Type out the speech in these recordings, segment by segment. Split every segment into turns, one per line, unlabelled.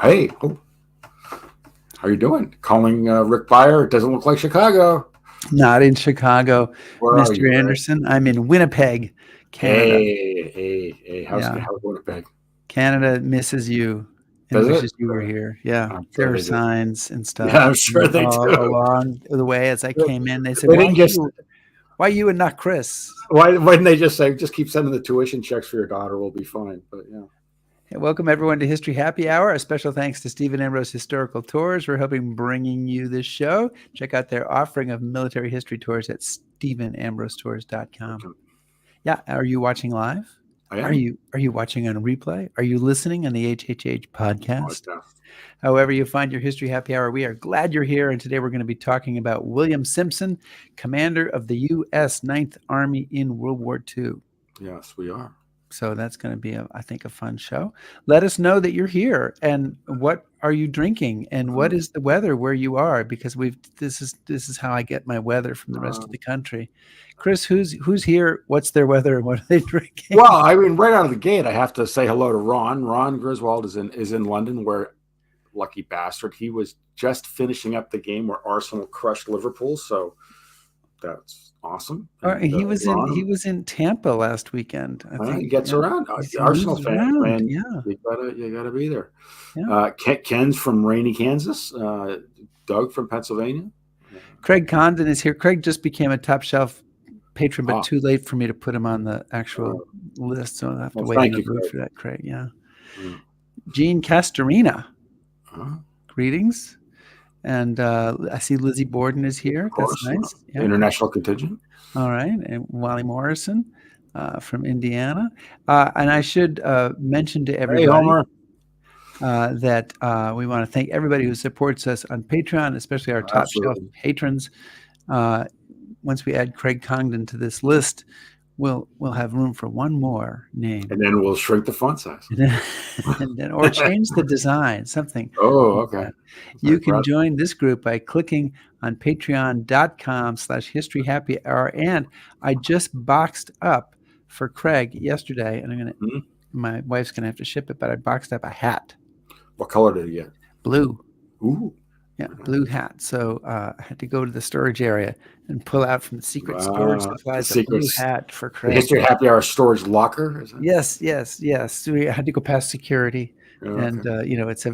Hey, how you doing? Calling Rick Byer. It doesn't look like Chicago.
Not in Chicago,
Where are you,
Mr. Anderson. I'm in Winnipeg, Canada.
Hey. How's Winnipeg?
Canada misses you and
Does it?
wishes you were here. Yeah,
I'm sure
there are
they do.
signs and stuff.
Yeah, I'm sure they do.
Along the way as I came in, they said,
They didn't just.
why you and not Chris?
Why didn't they just say, just keep sending the tuition checks for your daughter? We'll be fine. But yeah.
Welcome, everyone, to History Happy Hour. A special thanks to Stephen Ambrose Historical Tours for helping bringing you this show. Check out their offering of military history tours at StephenAmbroseTours.com.
Okay.
Yeah, are you watching live?
I am.
Are you watching on replay? Are you listening on the HHH podcast?
Oh,
However you find your History Happy Hour, we are glad you're here. And today we're going to be talking about William Simpson, commander of the U.S. Ninth Army in World War II.
Yes, we are.
So that's going to be, I think, a fun show. Let us know that you're here, and what are you drinking, and what is the weather where you are? Because this is how I get my weather from the rest of the country. Chris, who's here? What's their weather, and what are they drinking?
Well, I mean, right out of the gate, I have to say hello to Ron. Ron Griswold is in London, where, lucky bastard, he was just finishing up the game where Arsenal crushed Liverpool. So that's awesome. And,
he was in Tampa last weekend. I think
he gets around. Arsenal fan, man. Yeah, you gotta be there. Yeah. Ken's from rainy Kansas. Doug from Pennsylvania.
Craig Condon is here. Craig just became a top shelf patron, but too late for me to put him on the actual list, so I'll have to wait for that, Craig. Yeah. Jean Castorina. Greetings. And I see Lizzie Borden is here. That's nice. Yeah.
International contingent.
All right. And Wally Morrison from Indiana. And I should mention to everybody
Omar.
that we want to thank everybody who supports us on Patreon, especially our top shelf patrons. Once we add Craig Congdon to this list, we'll have room for one more name,
and then we'll shrink the font size,
or change the design, something.
Oh, okay.
You can join this group by clicking on patreon.com/historyhappyhour. And I just boxed up for Craig yesterday, and my wife's gonna have to ship it, but I boxed up a hat.
What color did you get?
Blue.
Ooh.
Yeah, blue hat. So I had to go to the storage area and pull out from the secret storage supplies a blue hat for Craig.
The History Happy Hour storage locker? Is that?
Yes. So we had to go past security. And, it's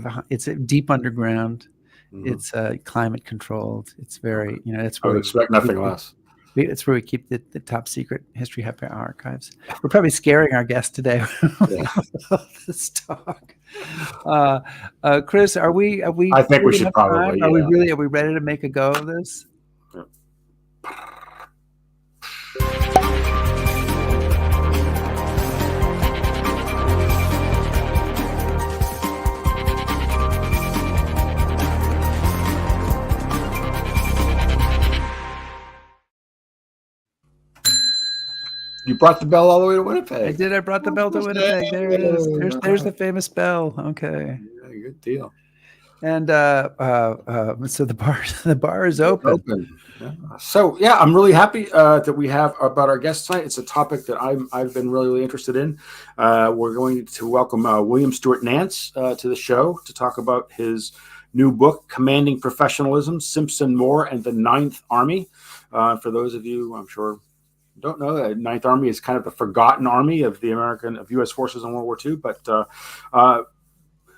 a deep underground. It's climate controlled. It's very, it's where
I would expect nothing less.
It's where we keep the top secret History Happy Hour archives. We're probably scaring our guests today with all this talk. Chris, are we?
I think we should probably.
Are we ready to make a go of this?
Yeah. You brought the bell all the way to Winnipeg.
I did. I brought the bell to Winnipeg. There it is. There's the famous bell. Okay.
Yeah, good deal.
And so the bar is open.
Yeah. So I'm really happy that we have about our guest tonight. It's a topic that I've been really interested in. We're going to welcome William Stuart Nance to the show to talk about his new book, Commanding Professionalism: Simpson, Moore, and the Ninth Army. For those of you, I'm sure, don't know, the Ninth Army is kind of the forgotten army of U.S. forces in World War II. But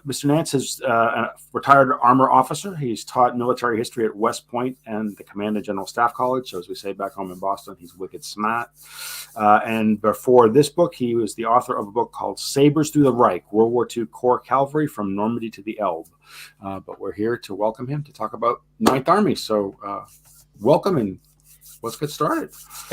Mr. Nance is a retired armor officer. He's taught military history at West Point and the Command and General Staff College. So as we say back home in Boston, he's wicked smart. And before this book, he was the author of a book called Sabers Through the Reich, World War II Corps Cavalry from Normandy to the Elbe. But we're here to welcome him to talk about Ninth Army. So welcome, and let's get started.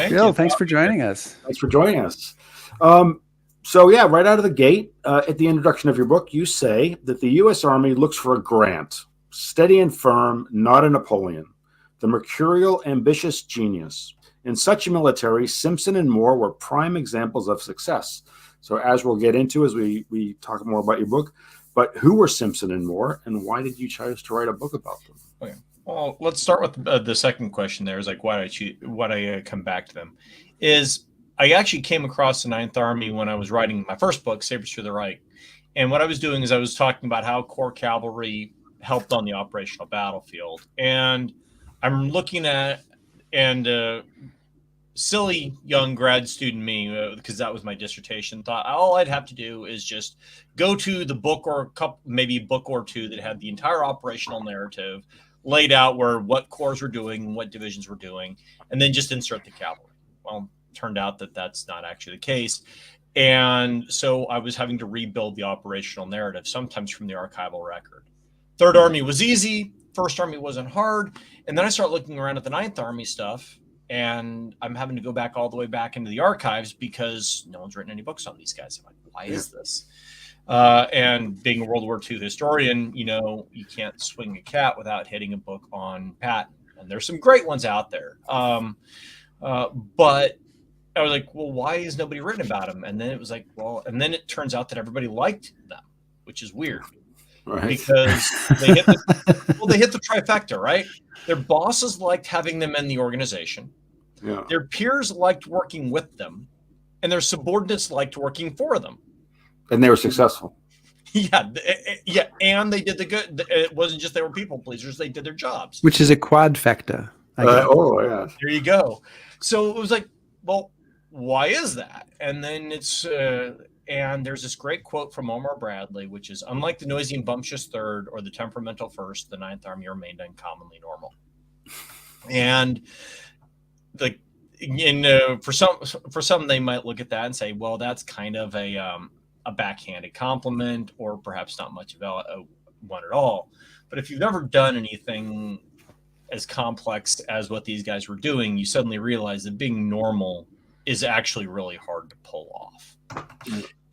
Bill, thanks for joining us.
Thanks for joining us. Right out of the gate, at the introduction of your book, you say that the U.S. Army looks for a Grant, steady and firm, not a Napoleon, the mercurial, ambitious genius. In such a military, Simpson and Moore were prime examples of success. So as we'll get into as we talk more about your book, but who were Simpson and Moore, and why did you choose to write a book about them?
Okay. Well, let's start with the second question. There is like why I come back to them. Is I actually came across the Ninth Army when I was writing my first book, Sabers Through the Reich, And what I was doing is I was talking about how Corps cavalry helped on the operational battlefield. And I'm looking at, and silly young grad student me, because that was my dissertation, thought all I'd have to do is just go to the book or maybe a book or two that had the entire operational narrative laid out, where what corps were doing, what divisions were doing, and then just insert the cavalry. Well, turned out that that's not actually the case. And so I was having to rebuild the operational narrative, sometimes from the archival record. Third Army was easy. First Army wasn't hard. And then I start looking around at the Ninth Army stuff, and I'm having to go back all the way back into the archives because no one's written any books on these guys. I'm like, why is this? And being a World War II historian, you can't swing a cat without hitting a book on Patton. And there's some great ones out there. But I was like, well, why is nobody written about him? And then it was like, well, and then it turns out that everybody liked them, which is weird. Right. Because they hit the trifecta, right? Their bosses liked having them in the organization. Yeah. Their peers liked working with them, and their subordinates liked working for them.
And they were successful.
Yeah. And they did the good. It wasn't just they were people pleasers. They did their jobs.
Which is a quadfecta.
Yeah.
There you go. So it was like, well, why is that? And then and there's this great quote from Omar Bradley, which is, unlike the noisy and bumptious third or the temperamental first, the Ninth Army remained uncommonly normal. And for some, they might look at that and say, well, that's kind of a backhanded compliment, or perhaps not much of one at all. But if you've ever done anything as complex as what these guys were doing, you suddenly realize that being normal is actually really hard to pull off.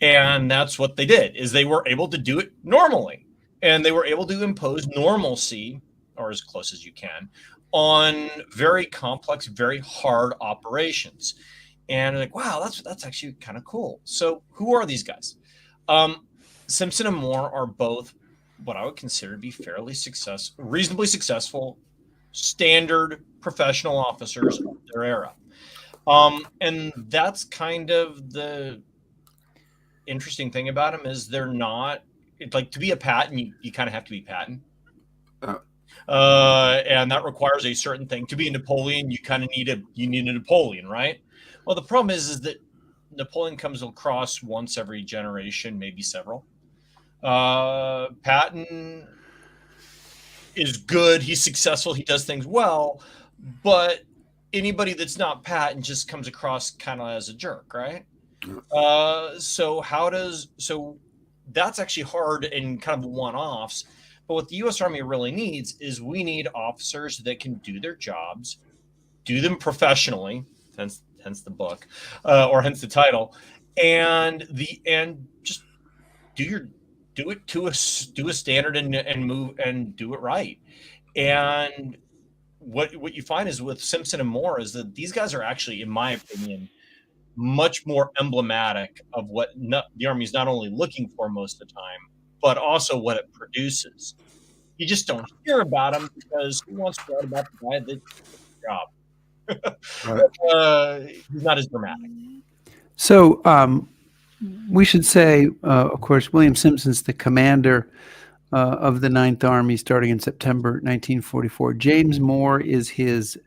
And that's what they did, is they were able to do it normally. And they were able to impose normalcy, or as close as you can, on very complex, very hard operations. And like, wow, that's actually kind of cool. So who are these guys? Simpson and Moore are both what I would consider to be reasonably successful, standard professional officers of their era. And that's kind of the interesting thing about them, is they're not to be a Patton, you kind of have to be Patton. And that requires a certain thing. To be a Napoleon, you kind of need a Napoleon, right? Well, the problem is that Napoleon comes across once every generation, maybe several. Patton is good. He's successful. He does things well, but anybody that's not Patton just comes across kind of as a jerk, right? So that's actually hard and kind of one-offs. But what the U.S. Army really needs is we need officers that can do their jobs, do them professionally, hence the book, or hence the title, and just do it to a standard and move and do it right. And what you find is with Simpson and Moore is that these guys are actually, in my opinion, much more emblematic of what the Army is not only looking for most of the time, but also what it produces. You just don't hear about them because who wants to write about the guy that did the job? Right. He's not as dramatic.
So we should say, of course, William Simpson's the commander of the Ninth Army starting in September 1944. James Moore is his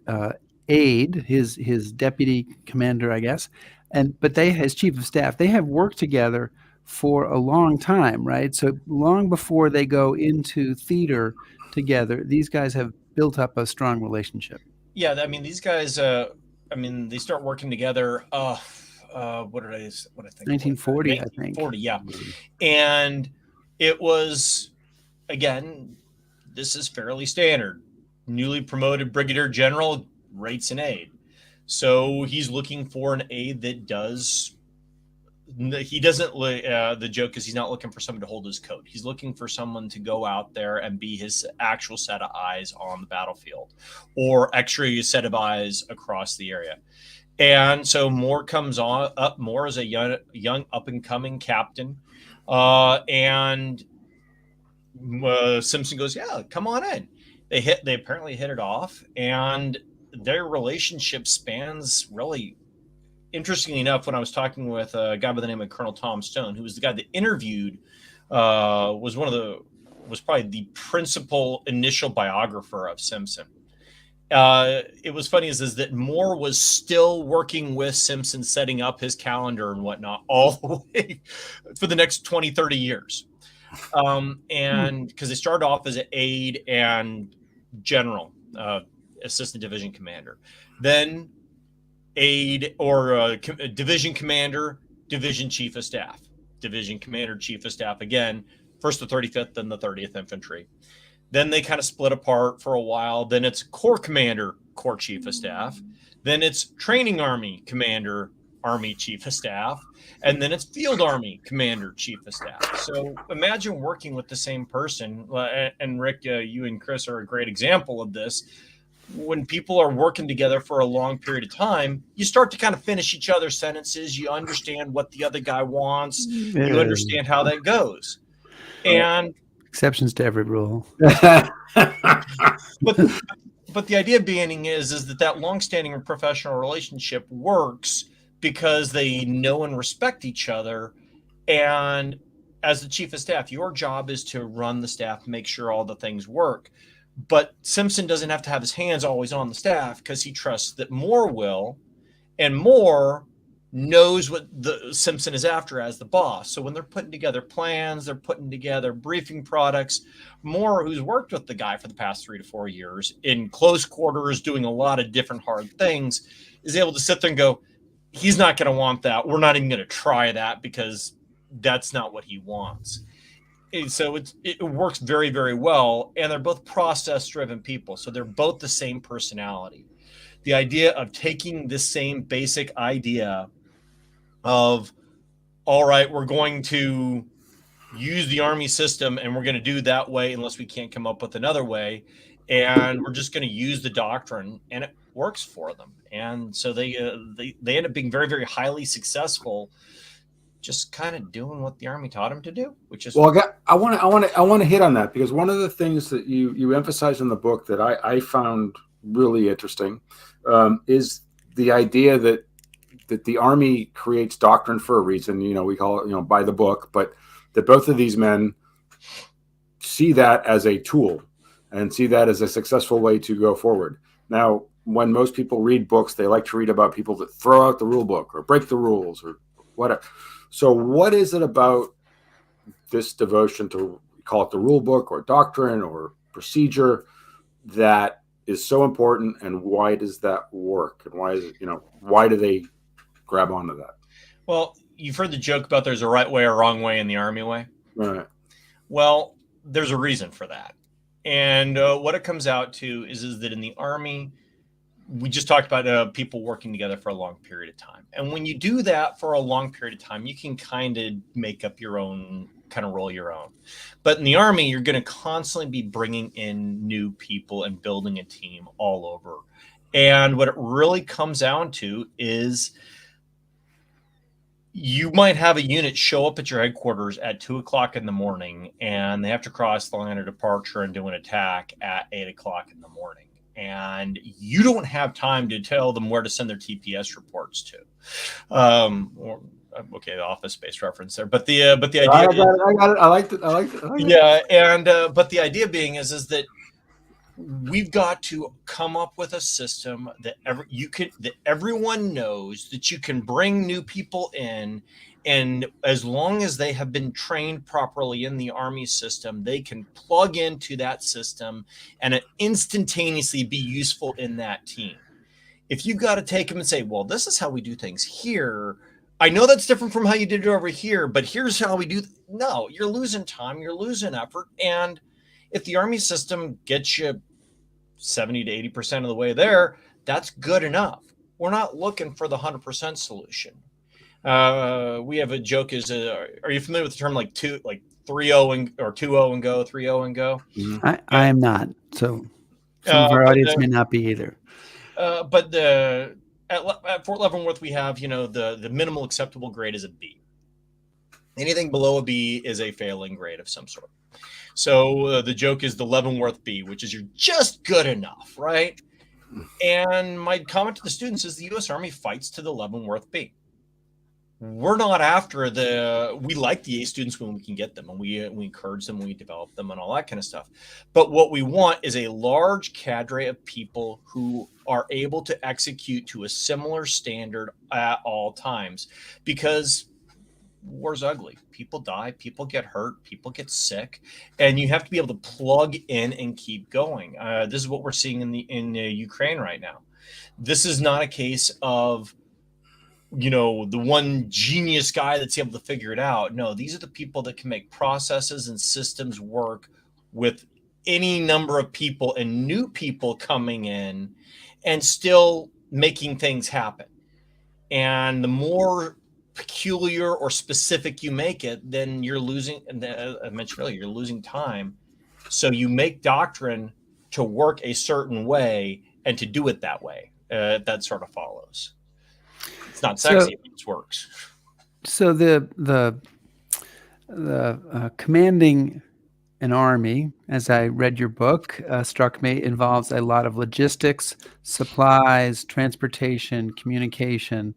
aide, his deputy commander, I guess. But as chief of staff, they have worked together for a long time, right? So long before they go into theater together, these guys have built up a strong relationship.
Yeah, I mean, these guys, they start working together. What did I think?
1940, I think.
1940, yeah. And it was, again, this is fairly standard. Newly promoted brigadier general rates an aide. So he's looking for an aide that the joke is he's not looking for someone to hold his coat. He's looking for someone to go out there and be his actual set of eyes on the battlefield, or extra set of eyes across the area. And so Moore comes up. Moore is a young up and coming captain. And Simpson goes, yeah, come on in. They apparently hit it off, and their relationship spans really. Interestingly enough, when I was talking with a guy by the name of Colonel Tom Stone, who was the guy that interviewed was probably the principal initial biographer of Simpson. It was funny is that Moore was still working with Simpson, setting up his calendar and whatnot all the way for the next 20, 30 years. And because they started off as an aide and general, assistant division commander, then aide or division commander, division chief of staff, division commander, chief of staff again, first the 35th, then the 30th Infantry. Then they kind of split apart for a while. Then it's corps commander, corps chief of staff. Then it's training army commander, army chief of staff. And then it's field army commander, chief of staff. So imagine working with the same person. And Rick, you and Chris are a great example of this. When people are working together for a long period of time, you start to kind of finish each other's sentences. You understand what the other guy wants. You understand how that goes. And
exceptions to every rule.
but the idea being is that long-standing professional relationship works because they know and respect each other. And as the chief of staff, your job is to run the staff, make sure all the things work. But Simpson doesn't have to have his hands always on the staff because he trusts that Moore will, and Moore knows what the Simpson is after as the boss. So when they're putting together plans, they're putting together briefing products, Moore, who's worked with the guy for the past 3 to 4 years in close quarters, doing a lot of different hard things, is able to sit there and go, he's not going to want that. We're not even going to try that because that's not what he wants. And so it works very, very well. And they're both process-driven people. So they're both the same personality. The idea of taking this same basic idea of, all right, we're going to use the Army system and we're going to do that way unless we can't come up with another way. And we're just going to use the doctrine, and it works for them. And so they end up being very, very highly successful, just kind of doing what the Army taught them to do, which is
I want to hit on that, because one of the things that you emphasize in the book that I found really interesting is the idea that the Army creates doctrine for a reason. We call it by the book, but that both of these men see that as a tool and see that as a successful way to go forward. Now, when most people read books, they like to read about people that throw out the rule book or break the rules or whatever. So what is it about this devotion to, call it the rule book or doctrine or procedure, that is so important, and why does that work? And why is it, why do they grab onto that?
Well, you've heard the joke about there's a right way or wrong way in the Army way.
Right.
Well, there's a reason for that. And what it comes out to is that in the Army, we just talked about people working together for a long period of time. And when you do that for a long period of time, you can kind of make up your own, kind of roll your own. But in the Army, you're going to constantly be bringing in new people and building a team all over. And what it really comes down to is you might have a unit show up at your headquarters at 2:00 in the morning, and they have to cross the line of departure and do an attack at 8:00 in the morning. And you don't have time to tell them where to send their TPS reports to. Okay, the Office Space reference there, but the idea.
I got it. I liked it.
Yeah, and but the idea being is that we've got to come up with a system that everyone knows that you can bring new people in, and as long as they have been trained properly in the Army system, they can plug into that system and instantaneously be useful in that team. If you've got to take them and say, well, this is how we do things here, I know that's different from how you did it over here, but here's how we do. No, you're losing time, you're losing effort. And if the Army system gets you 70 to 80% of the way there, that's good enough. We're not looking for the 100% solution. We have a joke are you familiar with the term like 3-0 or 2-0 and go, 3-0 and go?
Mm-hmm. I am not. So some of our audience may not be either.
But at Fort Leavenworth, we have, the minimal acceptable grade is a B. Anything below a B is a failing grade of some sort. So the joke is the Leavenworth B, which is you're just good enough, right? And my comment to the students is the U.S. Army fights to the Leavenworth B. we're not after we like the A students when we can get them, and we encourage them, we develop them and all that kind of stuff. But what we want is a large cadre of people who are able to execute to a similar standard at all times, because war's ugly. People die, people get hurt, people get sick, and you have to be able to plug in and keep going. This is what we're seeing in Ukraine right now. This is not a case of, the one genius guy that's able to figure it out. No, these are the people that can make processes and systems work with any number of people and new people coming in and still making things happen. And the more peculiar or specific you make it, then you're losing, and I mentioned earlier, you're losing time. So you make doctrine to work a certain way and to do it that way. That sort of follows. It's not sexy, but it works.
So the commanding an army, as I read your book, struck me, involves a lot of logistics, supplies, transportation, communication.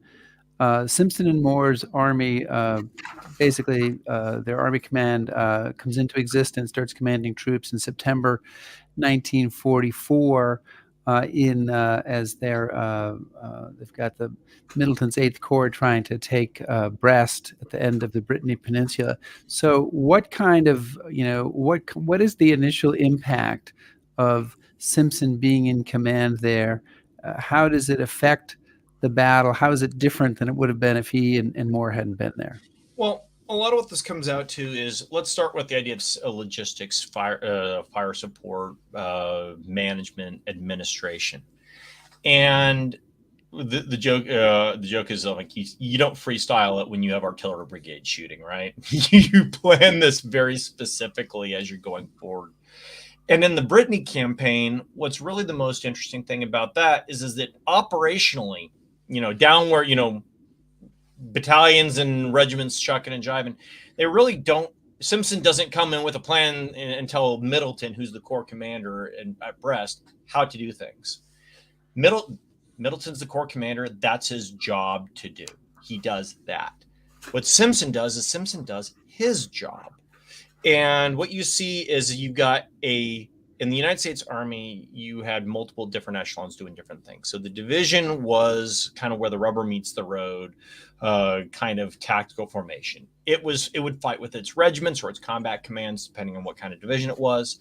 Simpson and Moore's army, basically their army command comes into existence, starts commanding troops in September 1944. As they've got the Middleton's 8th Corps trying to take Brest at the end of the Brittany Peninsula. So what kind of, what is the initial impact of Simpson being in command there? How does it affect the battle? How is it different than it would have been if he and Moore hadn't been there?
Well, a lot of what this comes out to is, let's start with the idea of logistics, fire support, management, administration, and the joke is like you don't freestyle it when you have artillery brigade shooting, right? You plan this very specifically as you're going forward. And in the Brittany campaign, what's really the most interesting thing about that is that operationally, down where battalions and regiments chucking and jiving, they really don't. Simpson doesn't come in with a plan until Middleton, who's the Corps commander at Brest, how to do things. Middleton's the Corps commander. That's his job to do. He does that. What Simpson does is Simpson does his job. And what you see is you've got in the United States Army, you had multiple different echelons doing different things. So the division was kind of where the rubber meets the road, kind of tactical formation. It would fight with its regiments or its combat commands, depending on what kind of division it was.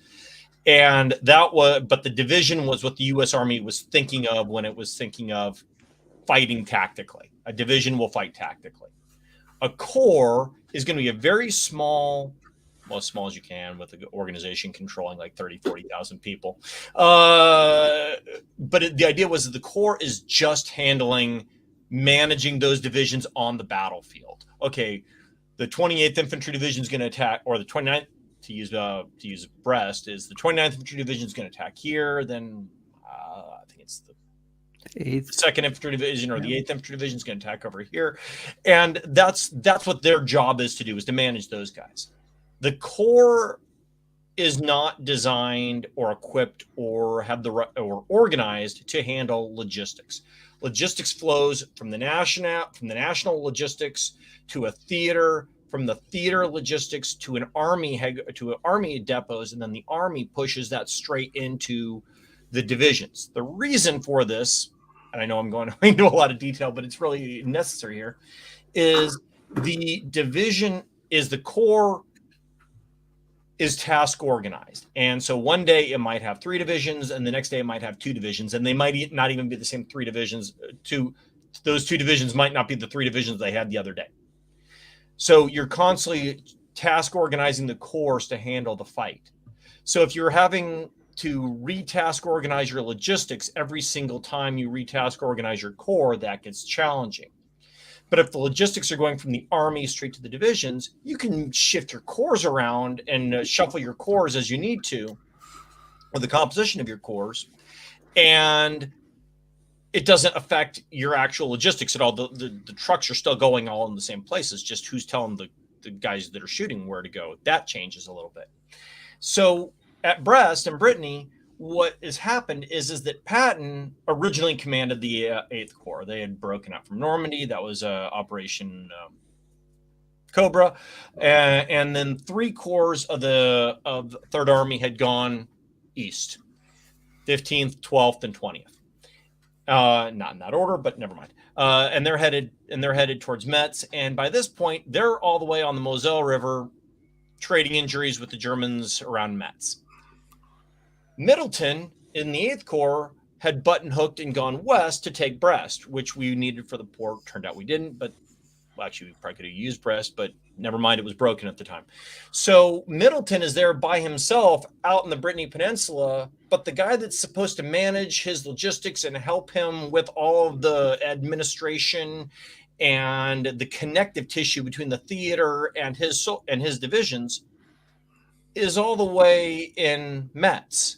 And but the division was what the U.S. Army was thinking of when it was thinking of fighting tactically. A division will fight tactically. A corps is going to be a very small, well, as small as you can, with the organization controlling like 30, 40,000 people. But the idea was that the Corps is just managing those divisions on the battlefield. Okay, the 28th Infantry Division is going to attack, or the 29th, to use Brest, is the 29th Infantry Division is going to attack here. Then I think it's the 2nd Infantry Division or the 8th Infantry Division is going to attack over here. And that's what their job is to do, is to manage those guys. The Corps is not designed or equipped or or organized to handle logistics. Logistics flows from the national logistics to a theater, from the theater logistics to an army depots, and then the army pushes that straight into the divisions. The reason for this, and I know I'm going into a lot of detail, but it's really necessary here, is the Corps is task organized. And so one day it might have 3 divisions, and the next day it might have 2 divisions, and they might not even be the same 3 divisions. Those 2 divisions might not be the 3 divisions they had the other day. So you're constantly task organizing the Corps to handle the fight. So if you're having to retask organize your logistics every single time you retask organize your Corps, that gets challenging. But if the logistics are going from the army straight to the divisions, you can shift your corps around and shuffle your corps as you need to, or the composition of your corps, and it doesn't affect your actual logistics at all. The trucks are still going all in the same places, just who's telling the guys that are shooting where to go. That changes a little bit. So at Brest and Brittany, what has happened is that Patton originally commanded the 8th Corps. They had broken out from Normandy. That was Operation Cobra, and then 3 corps of the Third Army had gone east, 15th, 12th, and 20th. Not in that order, but never mind. And they're headed towards Metz. And by this point, they're all the way on the Moselle River, trading injuries with the Germans around Metz. Middleton in the 8th Corps had button hooked and gone west to take Brest, which we needed for the port. Turned out we didn't, but well, actually, we probably could have used Brest, but never mind, it was broken at the time. So Middleton is there by himself out in the Brittany Peninsula, but the guy that's supposed to manage his logistics and help him with all of the administration and the connective tissue between the theater and his divisions is all the way in Metz,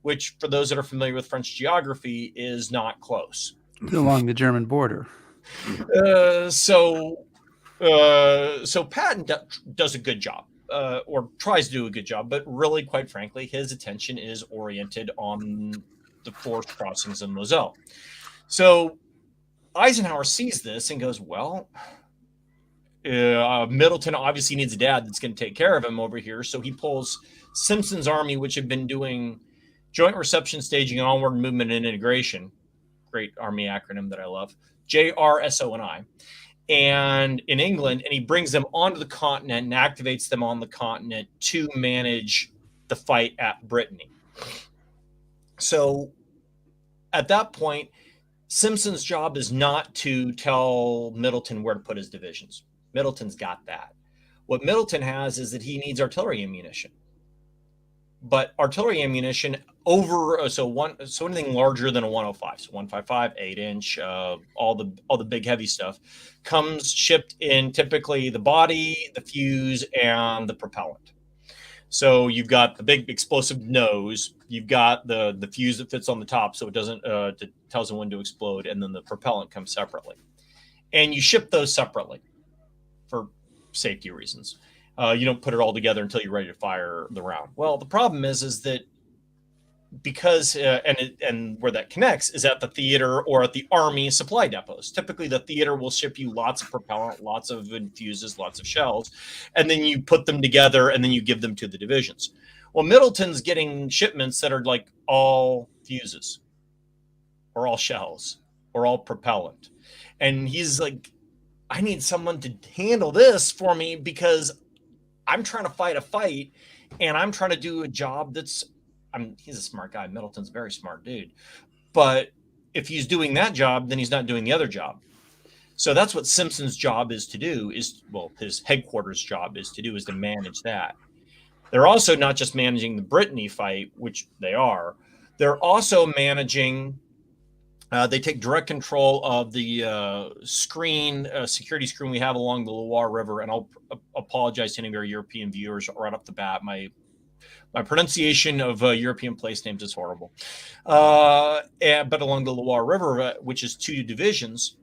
which, for those that are familiar with French geography, is not close.
Along the German border.
So Patton does a good job, or tries to do a good job, but really, quite frankly, his attention is oriented on the forced crossings of Moselle. So Eisenhower sees this and goes, well, Middleton obviously needs a dad that's going to take care of him over here. So he pulls Simpson's army, which had been doing joint reception, staging, and onward movement and integration. Great army acronym that I love. JRSONI. And in England, and he brings them onto the continent and activates them on the continent to manage the fight at Brittany. So at that point, Simpson's job is not to tell Middleton where to put his divisions. Middleton's got that. What Middleton has is that he needs artillery ammunition. But artillery ammunition so anything larger than a 105, so 155, 8-inch, all the big heavy stuff comes shipped in typically the body, the fuse, and the propellant. So you've got the big explosive nose, you've got the fuse that fits on the top, so it doesn't tells them when to explode, and then the propellant comes separately, and you ship those separately for safety reasons. You don't put it all together until you're ready to fire the round. Well, the problem is that because and where that connects is at the theater or at the army supply depots. Typically, the theater will ship you lots of propellant, lots of infuses, lots of shells, and then you put them together and then you give them to the divisions. Well, Middleton's getting shipments that are like all fuses or all shells or all propellant. And he's like, I need someone to handle this for me because I'm trying to fight a fight and I'm trying to do a job he's a smart guy. Middleton's a very smart dude. But if he's doing that job, then he's not doing the other job. So that's what Simpson's job is to do, his headquarters job is to manage that. They're also not just managing the Brittany fight, which they are. They're also managing, they take direct control of the security screen we have along the Loire River. And I'll apologize to any of our European viewers right off the bat. My pronunciation of European place names is horrible. But along the Loire River, which is 2 divisions,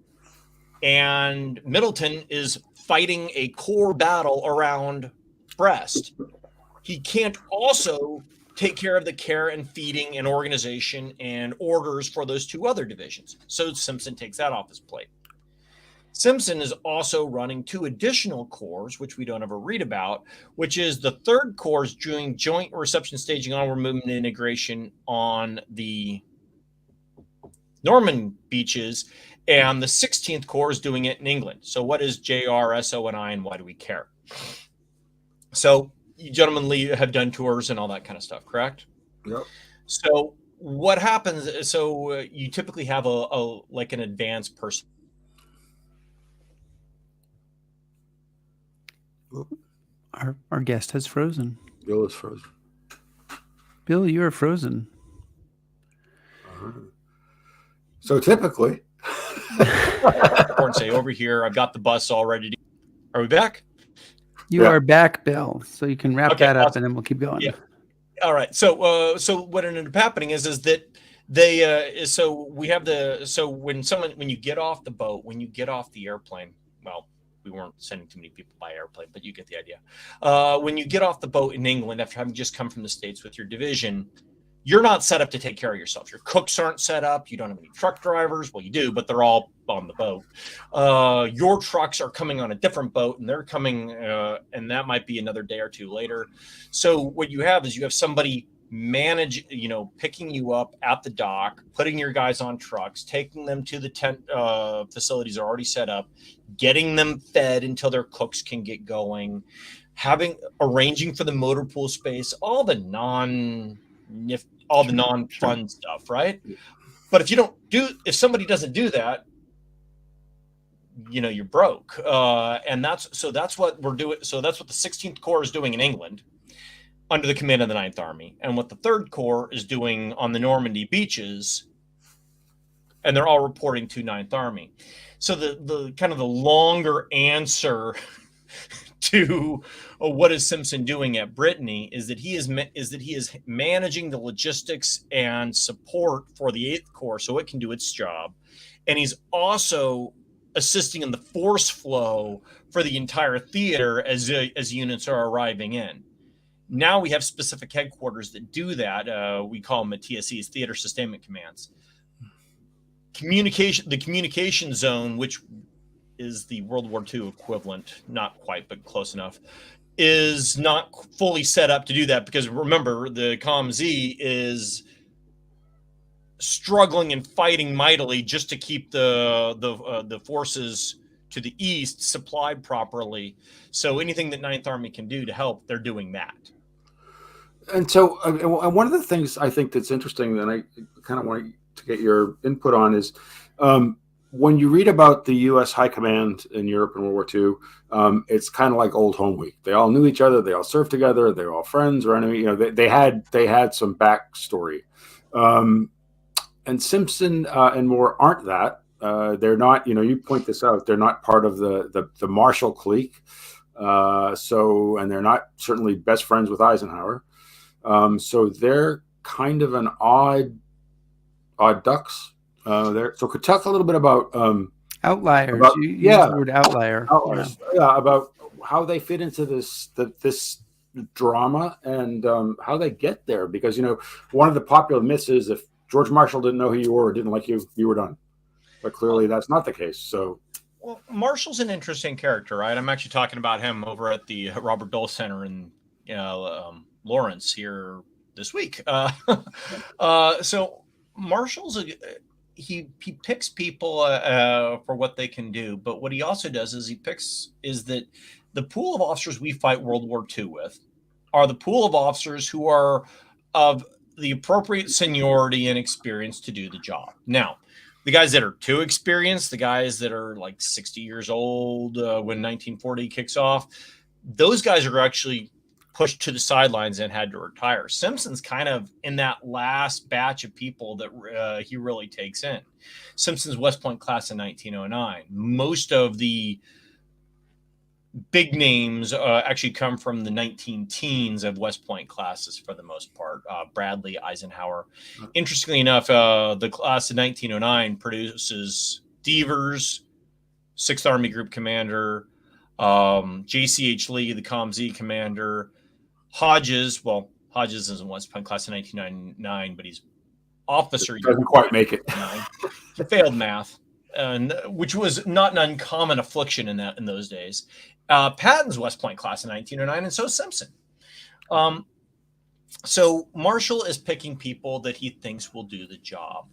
and Middleton is fighting a core battle around Brest. He can't also take care of the care and feeding and organization and orders for those 2 other divisions. So Simpson takes that off his plate. Simpson is also running 2 additional corps, which we don't ever read about, which is the 3rd Corps doing joint reception, staging, onward movement, and integration on the Norman beaches, and the 16th Corps is doing it in England. So what is JRSONI and why do we care? So you gentlemen have done tours and all that kind of stuff, correct?
Yep.
So what happens? So you typically have an advanced person.
Our guest has frozen.
Bill is frozen.
Bill, you are frozen.
So typically,
say over here, I've got the bus all ready. Are we back?
You are back, Bill. So you can wrap that up, and then we'll keep going.
Yeah. All right. So what ended up happening is that they when you get off the boat, when you get off the airplane, well, we weren't sending too many people by airplane, but you get the idea. When you get off the boat in England, after having just come from the States with your division, you're not set up to take care of yourself. Your cooks aren't set up. You don't have any truck drivers. Well, you do, but they're all on the boat. Your trucks are coming on a different boat, and they're coming, and that might be another day or two later. So what you have is you have somebody picking you up at the dock, putting your guys on trucks, taking them to the tent facilities are already set up, getting them fed until their cooks can get going, arranging for the motor pool space, all the non-fun stuff, right? But if somebody doesn't do that, you're broke. And that's what we're doing. So that's what the 16th Corps is doing in England under the command of the 9th Army, and what the 3rd Corps is doing on the Normandy beaches, and they're all reporting to 9th Army. So the kind of the longer answer to what is Simpson doing at Brittany is that he is managing the logistics and support for the 8th Corps so it can do its job, and he's also assisting in the force flow for the entire theater as units are arriving in. Now we have specific headquarters that do that. We call them TSCs, Theater Sustainment Commands. The communication zone, which is the World War II equivalent, not quite, but close enough, is not fully set up to do that because remember, the COMZ is struggling and fighting mightily just to keep the forces to the east supplied properly. So anything that 9th Army can do to help, they're doing that.
And so one of the things I think that's interesting that I kind of want to get your input on is when you read about the U.S. High Command in Europe in World War II, it's kind of like old home week. They all knew each other. They all served together. They're all friends or enemy. They had some backstory. And Simpson and Moore aren't that. They're not. You point this out. They're not part of the Marshall clique. And they're not certainly best friends with Eisenhower. So they're kind of an odd ducks. So could talk a little bit about
outliers. You use the word outlier.
Outliers. Yeah, about how they fit into this drama and how they get there. Because one of the popular myths is if George Marshall didn't know who you were or didn't like you, you were done. But clearly that's not the case. So.
Well, Marshall's an interesting character, right? I'm actually talking about him over at the Robert Dole Center in Lawrence here this week. So Marshall's he picks people for what they can do, but what he also does is that the pool of officers we fight World War II with are the pool of officers who are of the appropriate seniority and experience to do the job. Now, the guys that are too experienced, the guys that are like 60 years old when 1940 kicks off, those guys are actually pushed to the sidelines and had to retire. Simpson's kind of in that last batch of people that he really takes in. Simpson's West Point class in 1909. Most of the big names actually come from the 19-teens of West Point classes for the most part. Bradley, Eisenhower. Interestingly enough, the class of 1909 produces Devers, 6th Army Group Commander, J.C.H. Lee, the COMZ Commander, Hodges. Well, Hodges is in West Point class of 1999, but he's officer.
Doesn't quite make it.
He failed math, which was not an uncommon affliction in those days. Patton's West Point class in 1909, and so Simpson. So Marshall is picking people that he thinks will do the job,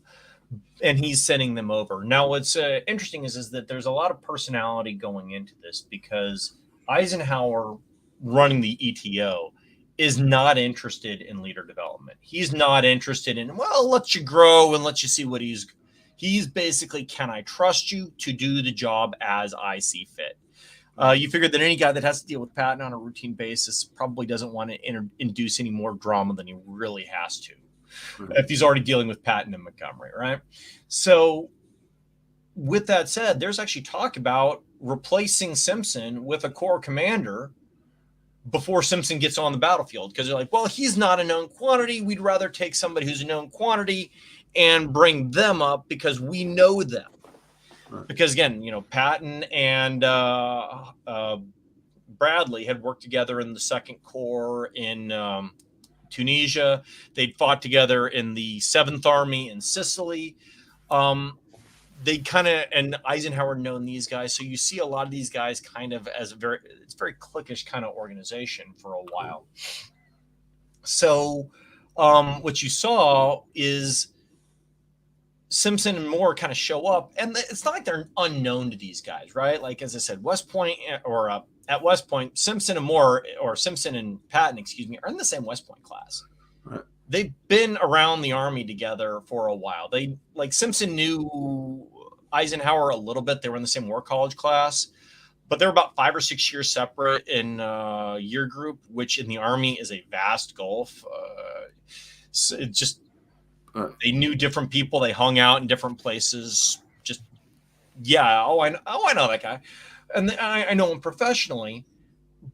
and he's sending them over. Now, what's interesting is that there's a lot of personality going into this because Eisenhower, running the ETO, is not interested in leader development. He's not interested in, let you grow and let you see what he's basically, can I trust you to do the job as I see fit? You figure that any guy that has to deal with Patton on a routine basis probably doesn't want to induce any more drama than he really has to, if he's already dealing with Patton and Montgomery, right? So with that said, there's actually talk about replacing Simpson with a Corps commander before Simpson gets on the battlefield, because they're like, well, he's not a known quantity. We'd rather take somebody who's a known quantity and bring them up because we know them. Right. Because again, Patton and Bradley had worked together in the 2nd Corps in Tunisia. They'd fought together in the 7th Army in Sicily. They kind of, and Eisenhower known these guys. So you see a lot of these guys kind of as it's very cliquish kind of organization for a while. So what you saw is Simpson and Moore kind of show up, and it's not like they're unknown to these guys, right? Like, as I said, West Point at West Point, Simpson and Moore, or Simpson and Patton, excuse me, are in the same West Point class.
Right.
They've been around the Army together for a while. Simpson knew Eisenhower a little bit. They were in the same War College class, but they're about 5 or 6 years separate in year group, which in the Army is a vast gulf. So it just, they knew different people. They hung out in different places. Just, yeah. I know that guy. And I know him professionally,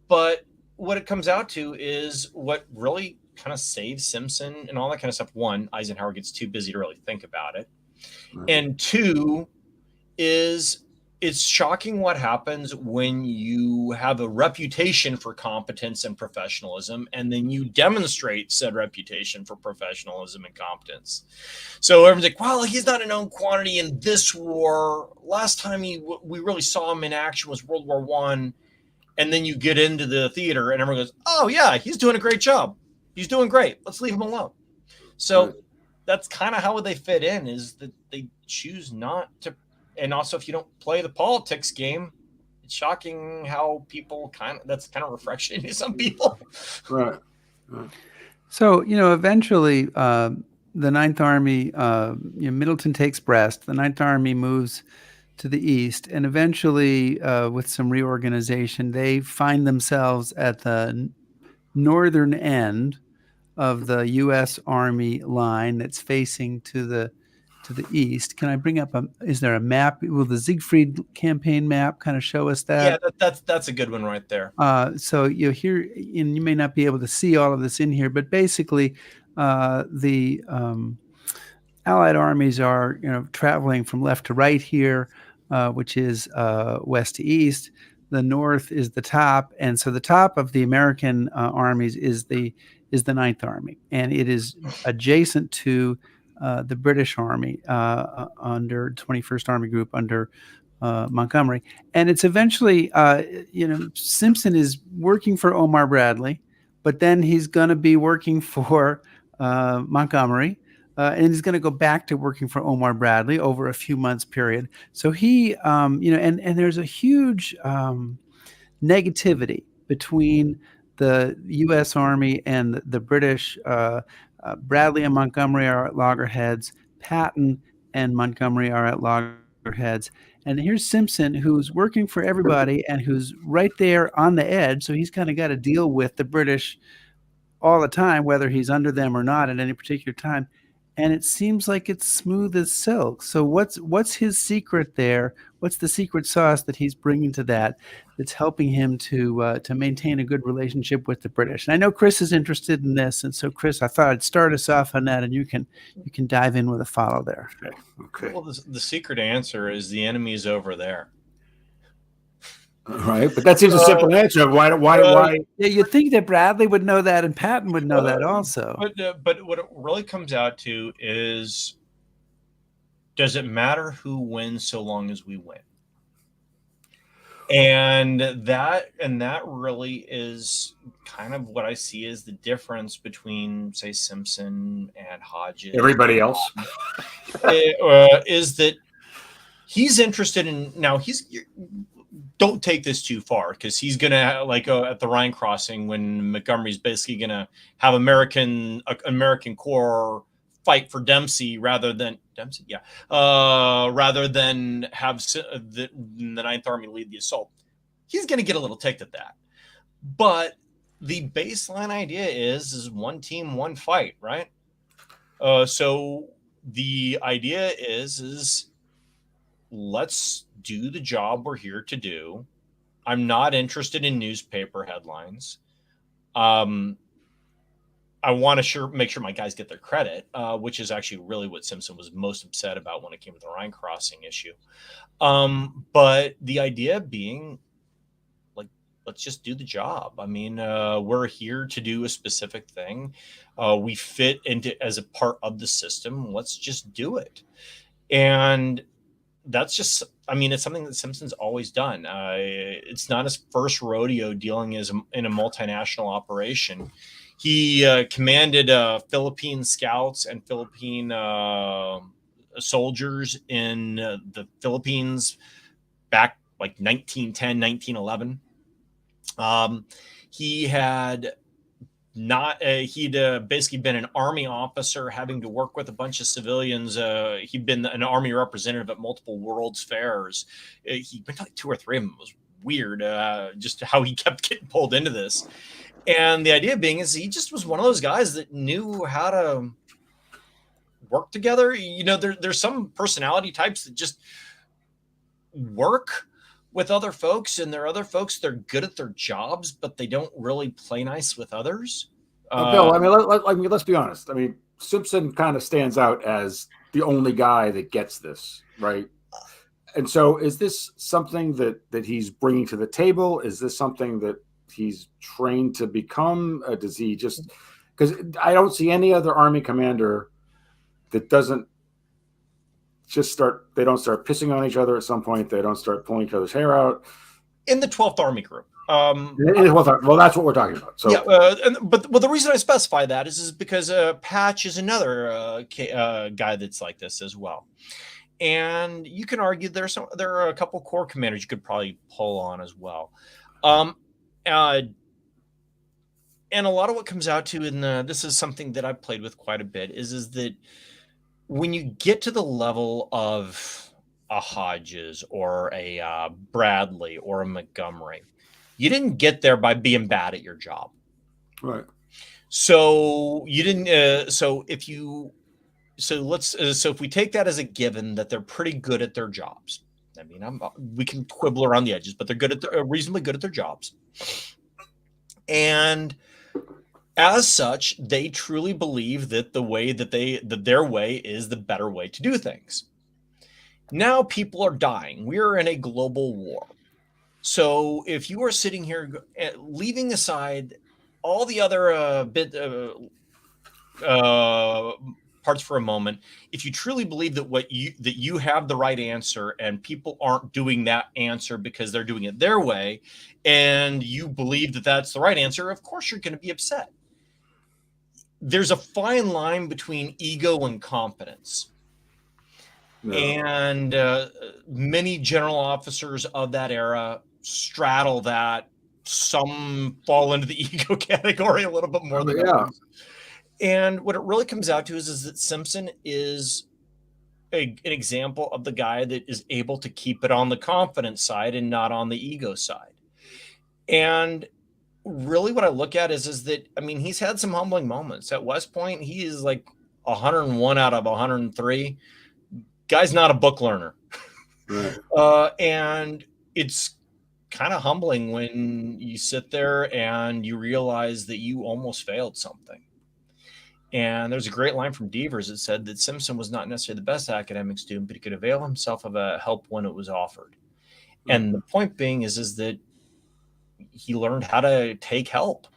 but what it comes out to is what really kind of saves Simpson and all that kind of stuff. One, Eisenhower gets too busy to really think about it. Right. And two is, it's shocking what happens when you have a reputation for competence and professionalism, and then you demonstrate said reputation for professionalism and competence. So everyone's like, well, he's not a known quantity in this war. Last time we really saw him in action was World War I. And then you get into the theater and everyone goes, oh, yeah, he's doing a great job. He's doing great. Let's leave him alone. So that's kind of how they fit in, is that they choose not to. And also, if you don't play the politics game, it's shocking how people that's kind of refreshing to some people.
Right.
So, eventually the Ninth Army, Middleton takes Brest. The Ninth Army moves to the east. And eventually, with some reorganization, they find themselves at the northern end of the U.S. Army line that's facing to the east. Can I bring up is there a map? Will the Siegfried campaign map kind of show us that?
Yeah, that's a good one right there.
So here, and you may not be able to see all of this in here, but basically the Allied armies are traveling from left to right here, which is west to east. The north is the top, and so the top of the American armies is the Ninth Army, and it is adjacent to the British Army under 21st Army Group under Montgomery. And it's eventually, Simpson is working for Omar Bradley, but then he's going to be working for Montgomery, and he's going to go back to working for Omar Bradley over a few months period. So he, and there's a huge negativity between the U.S. Army and the British. Bradley and Montgomery are at loggerheads. Patton and Montgomery are at loggerheads. And here's Simpson, who's working for everybody and who's right there on the edge. So he's kind of got to deal with the British all the time, whether he's under them or not at any particular time. And it seems like it's smooth as silk. So what's his secret there? What's the secret sauce that he's bringing to that's helping him to maintain a good relationship with the British? And I know Chris is interested in this, and so Chris, I thought I'd start us off on that, and you can dive in with a follow there.
Okay.
Well, the secret answer is the enemy is over there.
Right, but that seems a simple answer. Why?
Yeah, you'd think that Bradley would know that, and Patton would know that also.
But what it really comes out to is, does it matter who wins so long as we win? And that really is kind of what I see as the difference between, say, Simpson and Hodges.
Everybody else
is that he's interested in now. Don't take this too far, because he's going to at the Rhine crossing when Montgomery's basically going to have American Corps fight for Dempsey rather than have the Ninth Army lead the assault. He's going to get a little ticked at that. But the baseline idea is one team, one fight, right? So the idea is let's do the job we're here to do. I'm not interested in newspaper headlines. I want to make sure my guys get their credit, which is actually really what Simpson was most upset about when it came to the Rhine crossing issue. But the idea being, let's just do the job. I mean, we're here to do a specific thing. We fit into as a part of the system. Let's just do it. And that's just, I mean, it's something that Simpson's always done. It's not his first rodeo dealing in a multinational operation. He commanded Philippine scouts and Philippine soldiers in the Philippines back like 1910, 1911. He had he'd basically been an army officer having to work with a bunch of civilians. He'd been an army representative at multiple World's Fairs. He went to like 2 or 3 of them. It was weird, just how he kept getting pulled into this. And the idea being is he just was one of those guys that knew how to work together. You know, there's some personality types that just work with other folks, and there are other folks that are good at their jobs, but they don't really play nice with others.
Bill, I mean, let's be honest. I mean, Simpson kind of stands out as the only guy that gets this, right? And so is this something that he's bringing to the table? Is this something that he's trained to become? Does he just, because I don't see any other Army commander that doesn't they don't start pissing on each other at some point. They don't start pulling each other's hair out.
In the 12th Army Group.
Well, that's what we're talking about. So,
yeah, but the reason I specify that is because Patch is another guy that's like this as well. And you can argue there are a couple Corps commanders you could probably pull on as well. And a lot of what comes out to, this is something that I've played with quite a bit, is that when you get to the level of a Hodges or a Bradley or a Montgomery, you didn't get there by being bad at your job.
Right.
So you didn't. So if we take that as a given that they're pretty good at their jobs. I mean, we can quibble around the edges, but they're reasonably good at their jobs. And as such, they truly believe that their way is the better way to do things. Now people are dying. We're in a global war. So if you are sitting here, leaving aside all the other parts for a moment, if you truly believe that you have the right answer and people aren't doing that answer because they're doing it their way, and you believe that that's the right answer, of course you're going to be upset. There's a fine line between ego and competence. No. And many general officers of that era straddle that. Some fall into the ego category a little bit more than others. And what it really comes out to is that Simpson is an example of the guy that is able to keep it on the confidence side and not on the ego side. And really what I look at is that, I mean, he's had some humbling moments. At West Point, he is like 101 out of 103. Guy's not a book learner. Right. And it's kind of humbling when you sit there and you realize that you almost failed something. And there's a great line from Devers that said that Simpson was not necessarily the best academic student, but he could avail himself of help when it was offered. Mm-hmm. And the point being is that he learned how to take help.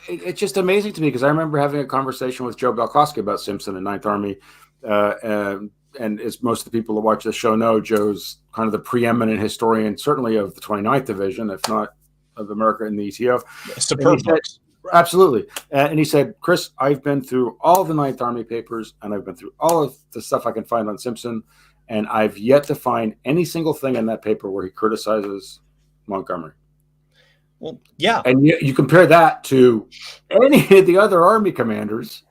It's just amazing to me because I remember having a conversation with Joe Belkowski about Simpson in Ninth Army. And as most of the people that watch the show know, Joe's kind of the preeminent historian, certainly of the 29th Division, if not of America in the ETO.
Superb books.
Absolutely. And he said, Chris, I've been through all of the Ninth Army papers, and I've been through all of the stuff I can find on Simpson, and I've yet to find any single thing in that paper where he criticizes Montgomery.
Well, yeah.
And you compare that to any of the other Army commanders,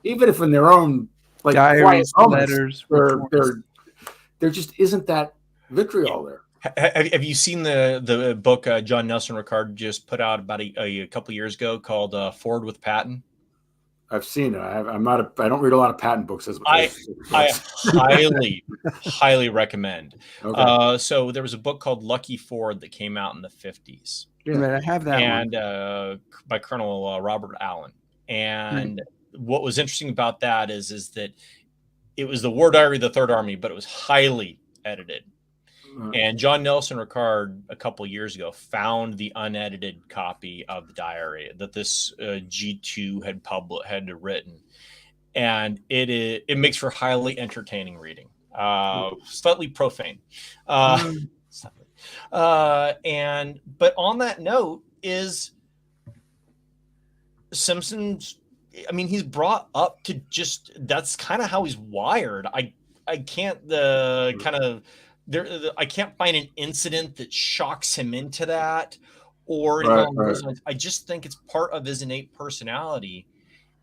even if in their own like
diaries, letters,
there just isn't that vitriol there.
Have you seen the book John Nelson Ricard just put out about a couple years ago called Forward with Patton?
I've seen it. I don't read a lot of Patton books.
I highly recommend. Okay. So there was a book called Lucky Ford that came out in the 50s.
Yeah, right, I have that.
And by Colonel Robert Allen. And what was interesting about that is that it was the War Diary of the Third Army, but it was highly edited. And John Nelson Ricard, a couple of years ago, found the unedited copy of the diary that this G2 had written, and it makes for highly entertaining reading, slightly profane. But on that note is Simpson's. I mean, he's brought up to just that's kind of how he's wired. I can't I can't find an incident that shocks him into that or anything along those lines. I just think it's part of his innate personality.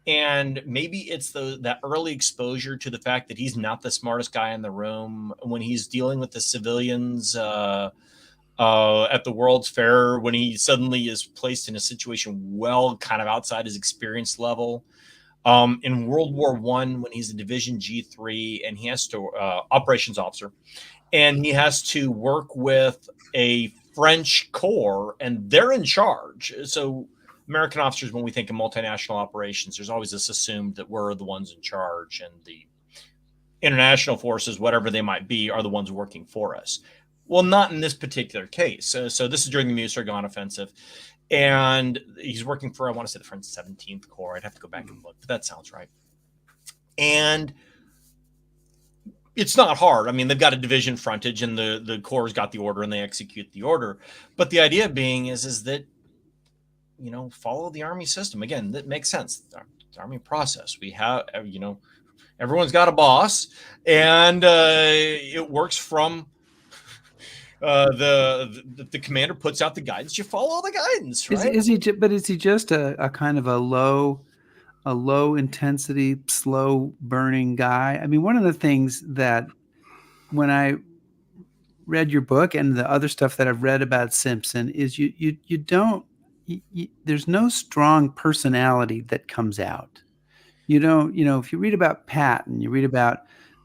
And maybe it's that early exposure to the fact that he's not the smartest guy in the room when he's dealing with the civilians at the World's Fair, when he suddenly is placed in a situation well kind of outside his experience level. In World War I, when he's a Division G3 and he has to operations officer, and he has to work with a French corps, and they're in charge. So American officers, when we think of multinational operations, there's always this assumed that we're the ones in charge, and the international forces, whatever they might be, are the ones working for us. Well, not in this particular case. So this is during the Meuse-Argonne offensive, and he's working for, I want to say, the French 17th Corps. I'd have to go back and look, but that sounds right. And it's not hard. I mean, they've got a division frontage, and the Corps got the order, and they execute the order. But the idea being is that, you know, follow the Army system. Again, that makes sense. The Army process. We have, you know, everyone's got a boss, and it works from the commander puts out the guidance. You follow the guidance, right?
Is he just a kind of a low intensity, slow burning guy? I mean, one of the things that when I read your book and the other stuff that I've read about Simpson is you don't. There's no strong personality that comes out. You don't, you know, if you read about Patton, you read about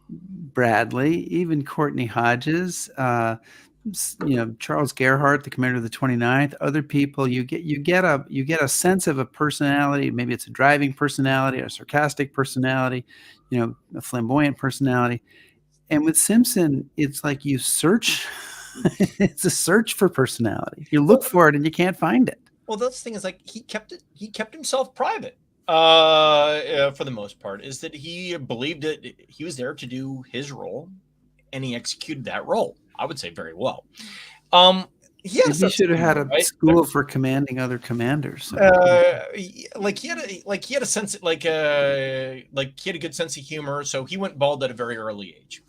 Bradley, even Courtney Hodges, you know, Charles Gerhardt, the commander of the 29th, other people, you get a sense of a personality. Maybe it's a driving personality, or a sarcastic personality, you know, a flamboyant personality. And with Simpson, it's like you search, it's a search for personality. You look for it and you can't find it.
Well, that's the thing is, like, he kept himself private for the most part, is that he believed that he was there to do his role, and he executed that role, I would say, very well.
He should have had a school for commanding other commanders.
He had a sense, he had a good sense of humor. So he went bald at a very early age.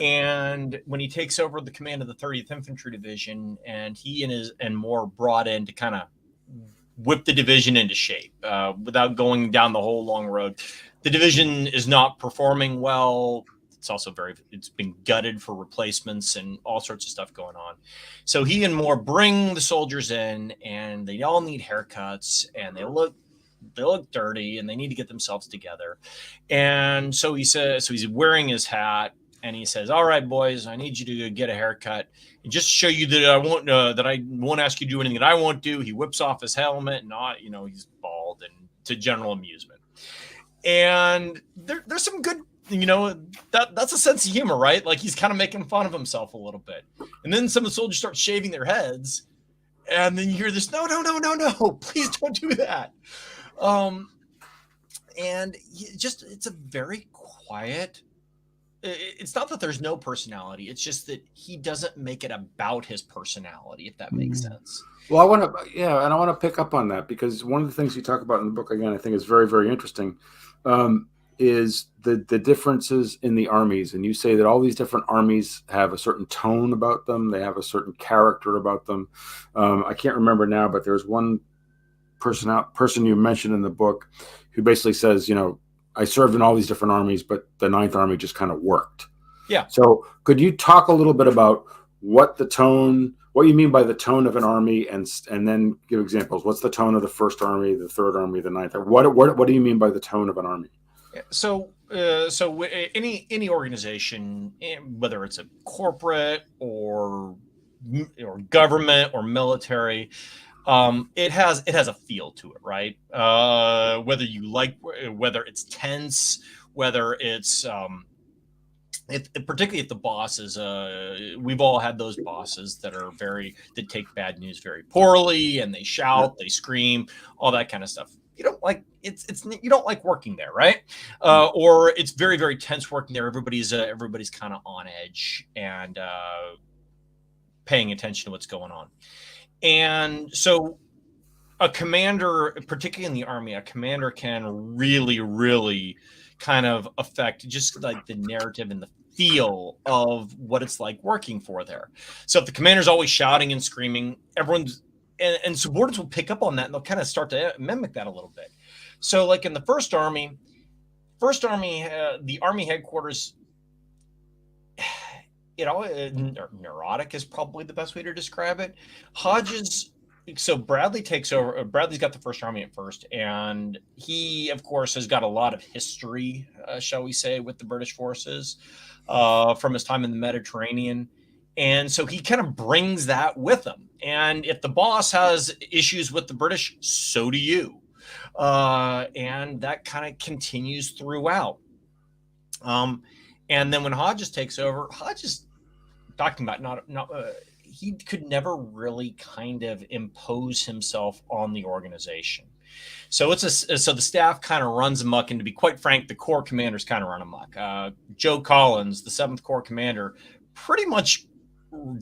And when he takes over the command of the 30th Infantry Division, and he and Moore brought in to kind of whip the division into shape, without going down the whole long road. The division is not performing well. It's been gutted for replacements and all sorts of stuff going on. So he and Moore bring the soldiers in, and they all need haircuts, and they look dirty, and they need to get themselves together. And so he says, so he's wearing his hat, and he says, "All right, boys, I need you to get a haircut, and just to show you that I won't ask you to do anything that I won't do." He whips off his helmet, and he's bald, and to general amusement. And there's some good, that's a sense of humor, right? Like, he's kind of making fun of himself a little bit. And then some of the soldiers start shaving their heads, and then you hear this, no, please don't do that. And it's a very quiet. It's not that there's no personality. It's just that he doesn't make it about his personality, if that makes sense.
Well, I want to pick up on that, because one of the things you talk about in the book, again, I think is very, very interesting, is the differences in the armies. And you say that all these different armies have a certain tone about them. They have a certain character about them. I can't remember now, but there's one person you mentioned in the book who basically says, I served in all these different armies, but the Ninth Army just kind of worked.
Yeah.
So could you talk a little bit about what you mean by the tone of an army, and then give examples? What's the tone of the First Army, the Third Army, the Ninth Army? What do you mean by the tone of an army?
So any organization, whether it's a corporate or government or military, it has a feel to it, right? Whether it's tense, whether it's particularly if the bosses, we've all had those bosses that take bad news very poorly, and they shout, they scream, all that kind of stuff. You don't like you don't like working there, right? Or it's very, very tense working there. Everybody's kind of on edge and paying attention to what's going on. And so a commander, particularly in the Army, a commander can really, really kind of affect just like the narrative and the feel of what it's like working for there. So if the commander's always shouting and screaming, everyone's and subordinates will pick up on that, and they'll kind of start to mimic that a little bit. So like in the First Army, the Army headquarters, neurotic is probably the best way to describe it. Hodges, so Bradley takes over. Bradley's got the First Army at first, and he, of course, has got a lot of history, shall we say, with the British forces from his time in the Mediterranean. And so he kind of brings that with him. And if the boss has issues with the British, so do you. And that kind of continues throughout. And then when Hodges takes over, Hodges talking about he could never really kind of impose himself on the organization. So so the staff kind of runs amok, and to be quite frank, the Corps commanders kind of run amok. Joe Collins, the 7th Corps commander, pretty much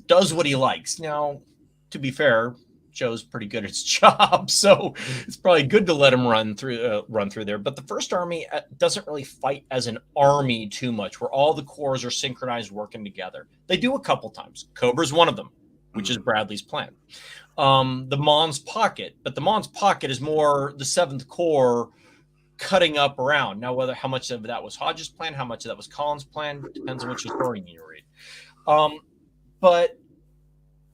does what he likes. Now, to be fair, Joe's pretty good at his job, so it's probably good to let him run through there. But the First Army doesn't really fight as an army too much, where all the corps are synchronized working together. They do a couple times. Cobra's one of them, which is Bradley's plan. The Mons Pocket, but the Mons Pocket is more the 7th Corps cutting up around. Now, how much of that was Hodges' plan, how much of that was Collins' plan, depends on which historian you read. But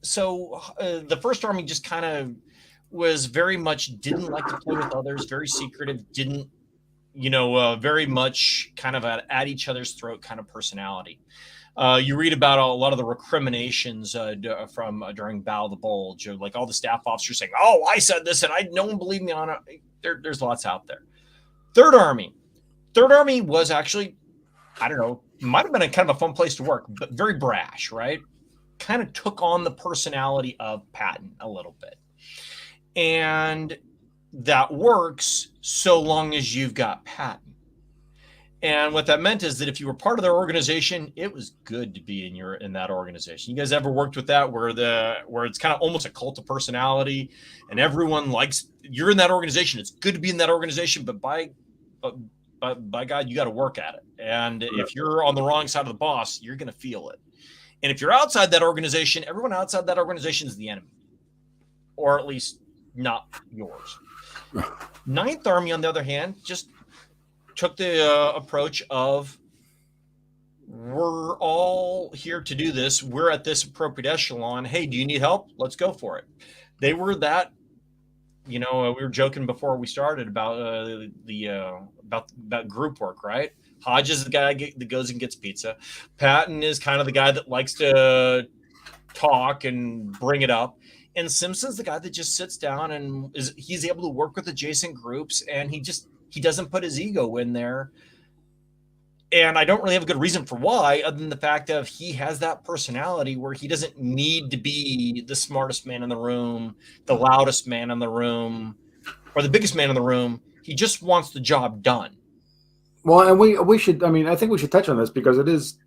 so the First Army just kind of was very much didn't like to play with others, very secretive, didn't, very much kind of at each other's throat kind of personality. You read about a lot of the recriminations from during Battle of the Bulge, like all the staff officers saying, "Oh, I said this, and no one believed me on it." There's lots out there. Third Army was actually, I don't know, might have been a kind of a fun place to work, but very brash, right? Kind of took on the personality of Patton a little bit. And that works so long as you've got Patton. And what that meant is that if you were part of their organization, it was good to be in that organization. You guys ever worked with that where it's kind of almost a cult of personality, and everyone likes you're in that organization? It's good to be in that organization, but by God, you got to work at it. And if you're on the wrong side of the boss, you're going to feel it. And if you're outside that organization, everyone outside that organization is the enemy, or at least not yours. 9th Army, on the other hand, just took the approach of, we're all here to do this. We're at this appropriate echelon. Hey, do you need help? Let's go for it. They were that, we were joking before we started about about group work, right? Hodges is the guy that goes and gets pizza. Patton is kind of the guy that likes to talk and bring it up. And Simpson's the guy that just sits down and he's able to work with adjacent groups, and he doesn't put his ego in there. And I don't really have a good reason for why, other than the fact of he has that personality where he doesn't need to be the smartest man in the room, the loudest man in the room, or the biggest man in the room. He just wants the job done.
Well, and we should, I think we should touch on this because it is,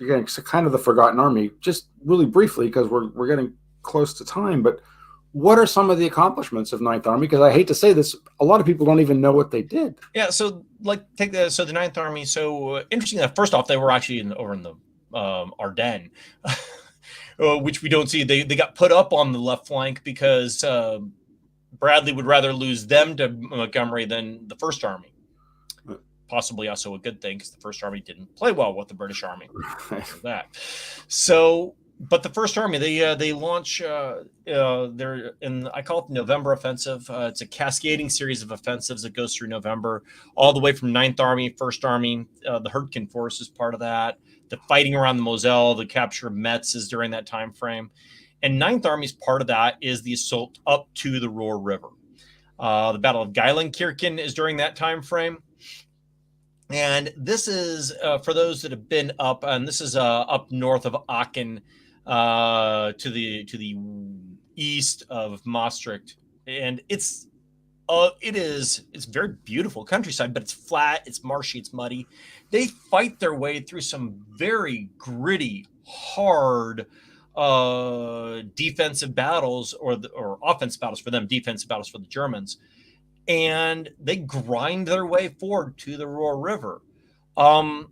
again, kind of the forgotten army, just really briefly, because we're getting close to time. But what are some of the accomplishments of 9th Army? Because I hate to say this, a lot of people don't even know what they did.
Yeah, so the 9th Army. So interesting that first off, they were actually over in the Ardennes, which we don't see. They got put up on the left flank because Bradley would rather lose them to Montgomery than the First Army. Possibly also a good thing because the First Army didn't play well with the British Army. That. So, but the First Army, they launch I call it the November Offensive. It's a cascading series of offensives that goes through November, all the way from 9th Army, First Army. The Hurtgen Force is part of that. The fighting around the Moselle, the capture of Metz is during that time frame. And 9th Army's part of that is the assault up to the Roer River. The Battle of Geilenkirchen is during that time frame. And this is for those that have been up, and this is up north of Aachen, to the east of Maastricht, and it's very beautiful countryside, but it's flat, it's marshy, it's muddy. They fight their way through some very gritty, hard defensive battles, or offensive battles for them, defensive battles for the Germans. And they grind their way forward to the Ruhr River. And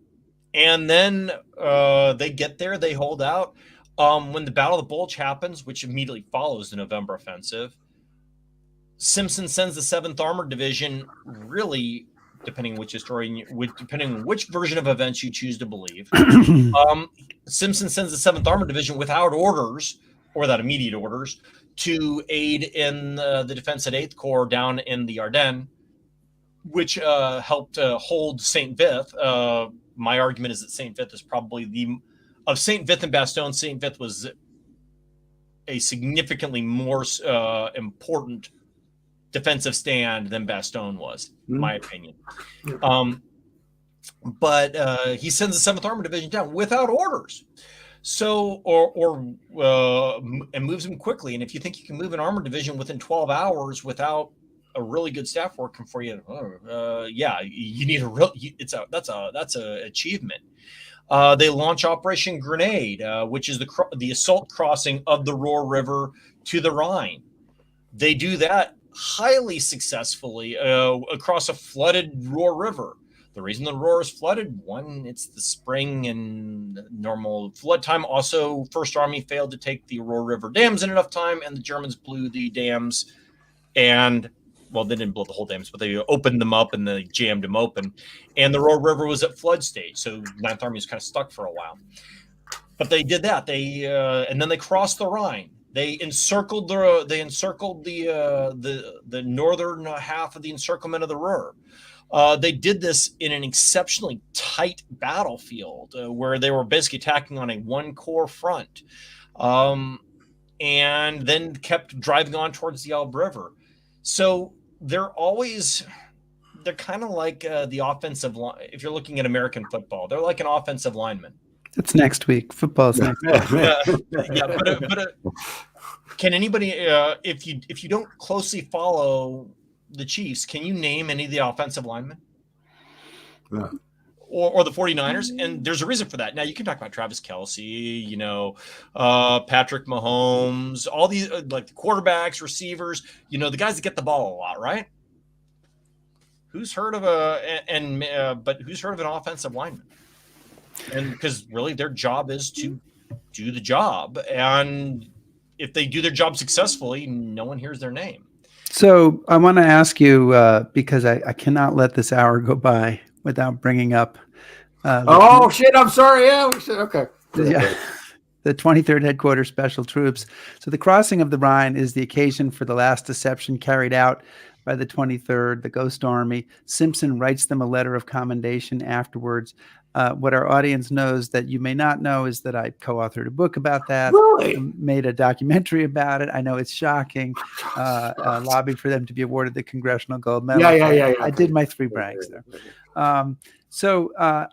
then they get there, they hold out. When the Battle of the Bulge happens, which immediately follows the November offensive, Simpson sends the 7th Armored Division, really, depending on which version of events you choose to believe. Simpson sends the 7th Armored Division without orders, or without immediate orders, to aid in the defense at 8th Corps down in the Ardennes, which helped hold St. Vith. My argument is that St. Vith is probably of St. Vith and Bastogne, St. Vith was a significantly more important defensive stand than Bastogne was, in my opinion. But he sends the 7th Armored Division down without orders. So, and moves them quickly. And if you think you can move an armored division within 12 hours without a really good staff working for you, yeah, you need that's a achievement. They launch Operation Grenade, which is the assault crossing of the Ruhr River to the Rhine. They do that highly successfully across a flooded Ruhr River. The reason the Ruhr is flooded, one, it's the spring and normal flood time. Also, First Army failed to take the Ruhr River dams in enough time, and the Germans blew the dams. And, well, they didn't blow the whole dams, but they opened them up and they jammed them open. And the Ruhr River was at flood stage, so 9th Army was kind of stuck for a while. But they did that. And then they crossed the Rhine. They encircled the northern half of the encirclement of the Ruhr. They did this in an exceptionally tight battlefield where they were basically attacking on a 1-corps front, and then kept driving on towards the Elbe River. So they're kind of like the offensive line. If you're looking at American football, they're like an offensive lineman.
It's next week. Football's next week.
But can anybody, if you don't closely follow the Chiefs, can you name any of the offensive linemen?
Yeah.
Or the 49ers? And there's a reason for that. Now, you can talk about Travis Kelce, Patrick Mahomes, all these, like the quarterbacks, receivers, the guys that get the ball a lot, right? Who's heard of who's heard of an offensive lineman? And because really their job is to do the job. And if they do their job successfully, no one hears their name.
So I want to ask you, because I cannot let this hour go by without bringing up.
Shit! I'm sorry. Yeah, we should. Okay.
Yeah, the 23rd Headquarters Special Troops. So the crossing of the Rhine is the occasion for the last deception carried out by the 23rd, the Ghost Army. Simpson writes them a letter of commendation afterwards. What our audience knows that you may not know is that I co-authored a book about that.
Really?
Made a documentary about it. I know it's shocking. Lobbied for them to be awarded the Congressional Gold Medal.
Yeah.
I did my 3 brags there. So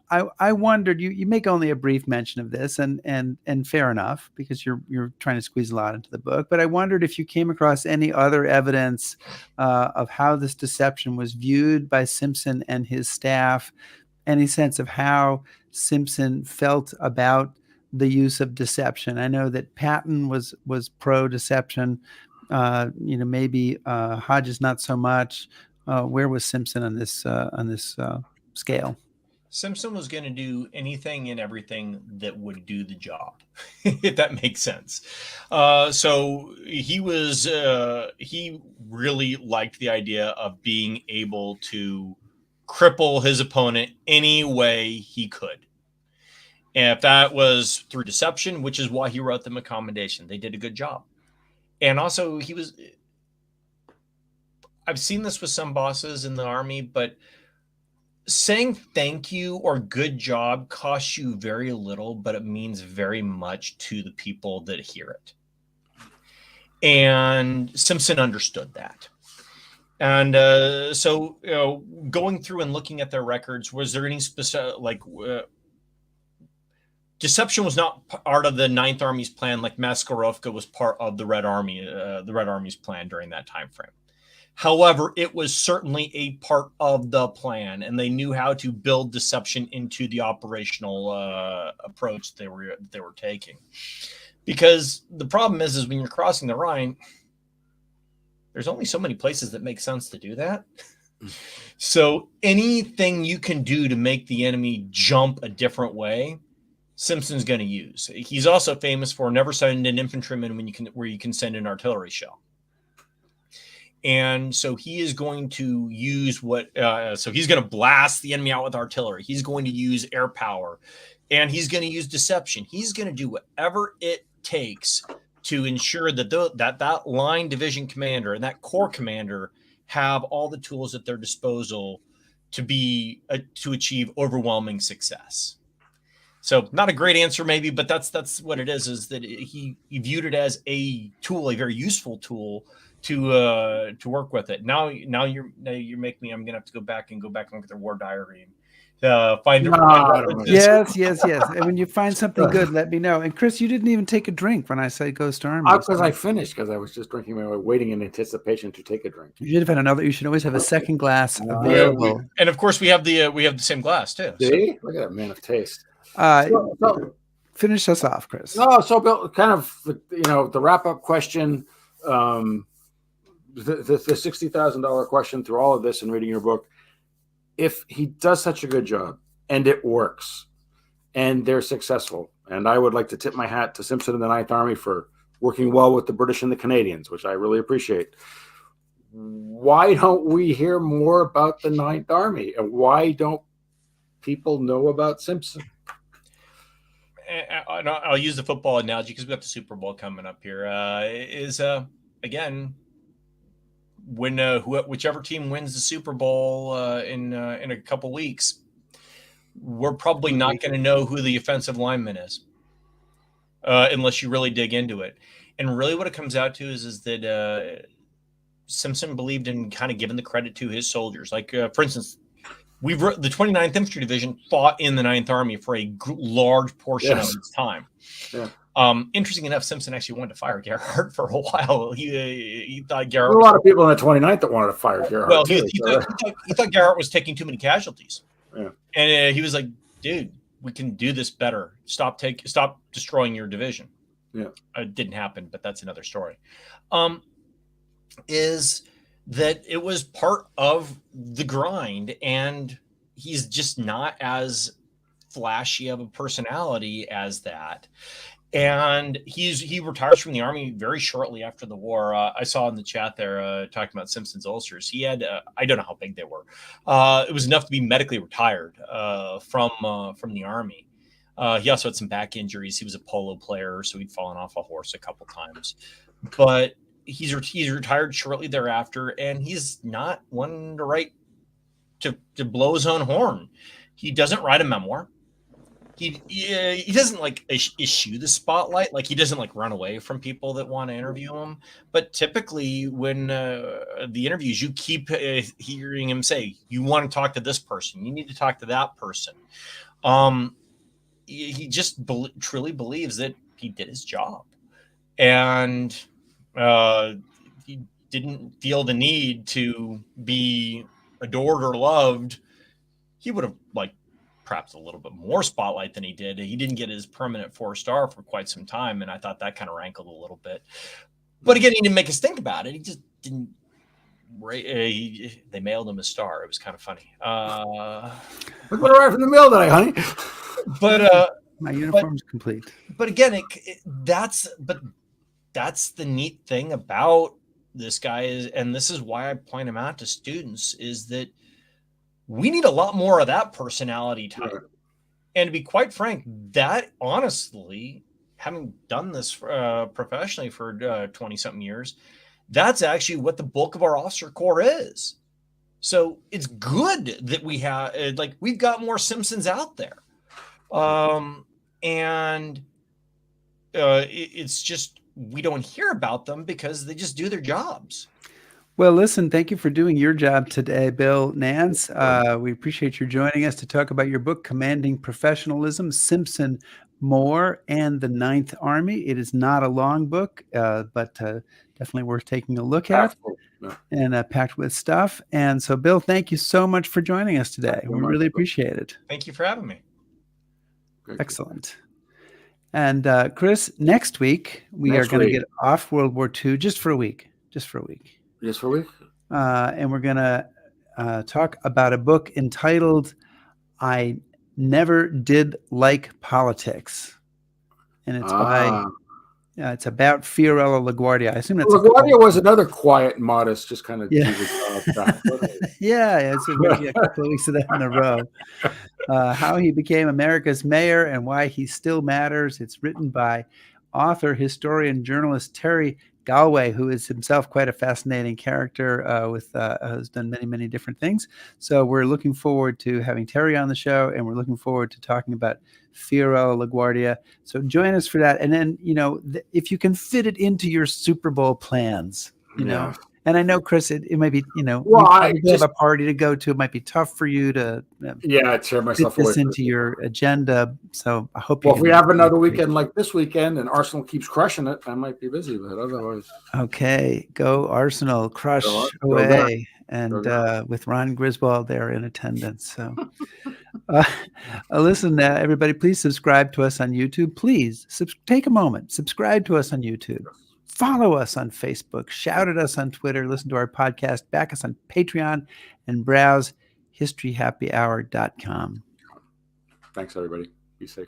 I wondered, you make only a brief mention of this, and fair enough, because you're trying to squeeze a lot into the book. But I wondered if you came across any other evidence of how this deception was viewed by Simpson and his staff. Any sense of how Simpson felt about the use of deception? I know that Patton was pro-deception. Maybe Hodges not so much. Where was Simpson on this scale?
Simpson was going to do anything and everything that would do the job, if that makes sense. So he really liked the idea of being able to cripple his opponent any way he could. And if that was through deception, which is why he wrote them a commendation, they did a good job. And also I've seen this with some bosses in the Army, but saying thank you or good job costs you very little, but it means very much to the people that hear it. And Simpson understood that. And so, going through and looking at their records, was there any specific, deception was not part of the Ninth Army's plan, like Maskarovka was part of the Red Army's plan during that time frame. However, it was certainly a part of the plan, and they knew how to build deception into the operational approach they were taking. Because the problem is when you're crossing the Rhine, there's only so many places that make sense to do that. So anything you can do to make the enemy jump a different way, Simpson's going to use. He's also famous for never send an infantryman where you can send an artillery shell. And so he is going to use so he's going to blast the enemy out with artillery. He's going to use air power, and he's going to use deception. He's going to do whatever it takes to ensure that that line division commander and that corps commander have all the tools at their disposal to achieve overwhelming success. So not a great answer maybe, but that's what it is that he viewed it as a tool, a very useful tool to work with it. Now you're making me, I'm going to have to go back and look at the war diary and find it.
Yes. And when you find something good, let me know. And Chris, you didn't even take a drink when I said Ghost Army.
Because I finished, because I was just drinking my way, waiting in anticipation to take a drink.
You should have had another. You should always have a second glass available.
And of course we have the same glass too.
See? Look at that man of taste.
Finish us off, Chris.
No, so Bill, kind of, the wrap-up question, the $60,000 question through all of this and reading your book. If he does such a good job and it works and they're successful, and I would like to tip my hat to Simpson and the Ninth Army for working well with the British and the Canadians, which I really appreciate. Why don't we hear more about the Ninth Army, and why don't people know about Simpson?
I'll use the football analogy because we got the Super Bowl coming up here. Again, when whichever team wins the Super Bowl in a couple weeks, we're probably not going to know who the offensive lineman is unless you really dig into it. And really, what it comes out to is that Simpson believed in kind of giving the credit to his soldiers. Like, for instance, the 29th Infantry Division fought in the 9th Army for a large portion of its time. Yeah. Interesting enough, Simpson actually wanted to fire Gerhardt for a while. He thought Gerhardt.
There were a lot of people in the 29th that wanted to fire Gerhardt.
Well, he thought Gerhardt was taking too many casualties.
Yeah. And
he was like, "Dude, we can do this better. Stop destroying your division."
Yeah.
It didn't happen, but that's another story. Is that it was part of the grind, and he's just not as flashy of a personality as that. And he retires from the Army very shortly after the war. I saw in the chat there talking about Simpson's ulcers. He had I don't know how big they were. It was enough to be medically retired from the Army. He also had some back injuries. He was a polo player, so he'd fallen off a horse a couple times. But he's retired shortly thereafter, and he's not one to blow his own horn. He doesn't write a memoir. He doesn't issue the spotlight. Like, he doesn't run away from people that want to interview him. But typically when the interviews, you keep hearing him say, you want to talk to this person, you need to talk to that person. He just truly believes that he did his job, and he didn't feel the need to be adored or loved. He would have perhaps a little bit more spotlight than he did. He didn't get his permanent 4-star for quite some time, and I thought that kind of rankled a little bit. But again, he didn't make us think about it. He just didn't. They mailed him a star. It was kind of funny.
Look what arrived from the mail today, honey.
But
my uniform's complete.
But again, that's the neat thing about this guy and this is why I point him out to students, is that we need a lot more of that personality type. Right. And to be quite frank, that honestly, having done this professionally for 20-something years, that's actually what the bulk of our officer corps is. So it's good that we have, we've got more Simpsons out there. It's just, we don't hear about them because they just do their jobs.
Well, listen, thank you for doing your job today, Bill Nance. We appreciate you joining us to talk about your book, Commanding Professionalism, Simpson, Moore, and the Ninth Army. It is not a long book, but definitely worth taking a look at, and packed with stuff. And so, Bill, thank you so much for joining us today. We really appreciate it.
Thank you for having me.
Excellent. And Chris, next week, we are going to get off World War II just for a week. Just for a week.
Just for a week.
And we're going to talk about a book entitled I Never Did Like Politics. And it's it's about Fiorello LaGuardia. I assume that's
LaGuardia was another quiet, modest, just kind of
yeah, it's maybe a couple of weeks of that in a row. How he became America's mayor and why he still matters. It's written by author, historian, journalist Terry Galway, who is himself quite a fascinating character has done many, many different things. So we're looking forward to having Terry on the show, and we're looking forward to talking about Fiorello LaGuardia. So join us for that. And then, if you can fit it into your Super Bowl plans, you know. And I know, Chris, it might be, well, I have a party to go to. It might be tough for you to
tear myself
fit this into your agenda. So I hope.
Well, if we have another weekend like this weekend and Arsenal keeps crushing it, I might be busy, but otherwise.
Okay, go Arsenal, crush away, and with Ron Griswold there in attendance. So, listen, everybody, please subscribe to us on YouTube. Please take a moment, subscribe to us on YouTube. Follow us on Facebook, shout at us on Twitter, listen to our podcast, back us on Patreon, and browse historyhappyhour.com.
Thanks, everybody. Be safe.